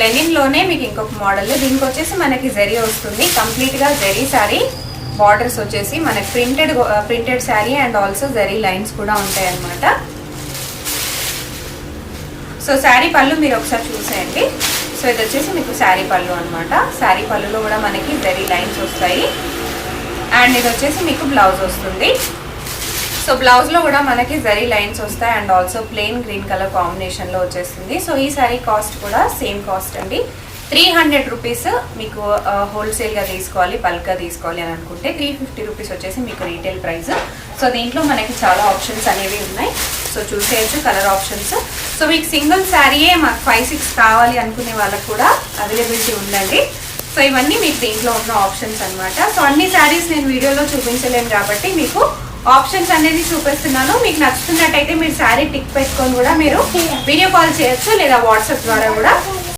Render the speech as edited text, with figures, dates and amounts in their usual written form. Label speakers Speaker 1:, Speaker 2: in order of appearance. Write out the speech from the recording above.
Speaker 1: Lenin లోనే మీకు ఇంకొక మోడల్, దీనికి వచ్చేసి మనకి జరీ వస్తుంది, కంప్లీట్ గా జరీ శారీ, బార్డర్స్ వచ్చేసి మనకి printed sari and also zari lines కూడా ఉంటాయి అన్నమాట. సో శారీ పళ్ళు మీరు ఒకసారి చూసేయండి. సో ఇది వచ్చేసి మీకు శారీ పళ్ళు అనమాట. శారీ పళ్ళులో కూడా మనకి జరీ లైన్స్ వస్తాయి అండ్ ఇది వచ్చేసి మీకు బ్లౌజ్ వస్తుంది. సో బ్లౌజ్లో కూడా మనకి జరీ లైన్స్ వస్తాయి and also plain green colour కాంబినేషన్లో వచ్చేస్తుంది. సో ఈ శారీ కాస్ట్ కూడా సేమ్ కాస్ట్ అండి, 300 రూపీస్. మీకు హోల్సేల్గా తీసుకోవాలి, బల్క్గా తీసుకోవాలి అని అనుకుంటే 350 రూపీస్ వచ్చేసి మీకు రీటైల్ ప్రైస్. సో దీంట్లో మనకి చాలా ఆప్షన్స్ అనేవి ఉన్నాయి. సో చూసేయచ్చు కలర్ ఆప్షన్స్. సో మీకు సింగిల్ శారీయే మాకు 5-6 కావాలి అనుకునే వాళ్ళకు కూడా అవైలబిలిటీ ఉందండి. సో ఇవన్నీ మీకు దీంట్లో ఉన్న ఆప్షన్స్ అనమాట. సో అన్ని శారీస్ నేను వీడియోలో చూపించలేను కాబట్టి మీకు ఆప్షన్స్ అనేది చూపిస్తున్నాను. మీకు నచ్చుతున్నట్టయితే మీరు శారీ టిక్ పెట్టుకొని కూడా మీరు వీడియో కాల్ చేయొచ్చు లేదా వాట్సాప్ ద్వారా కూడా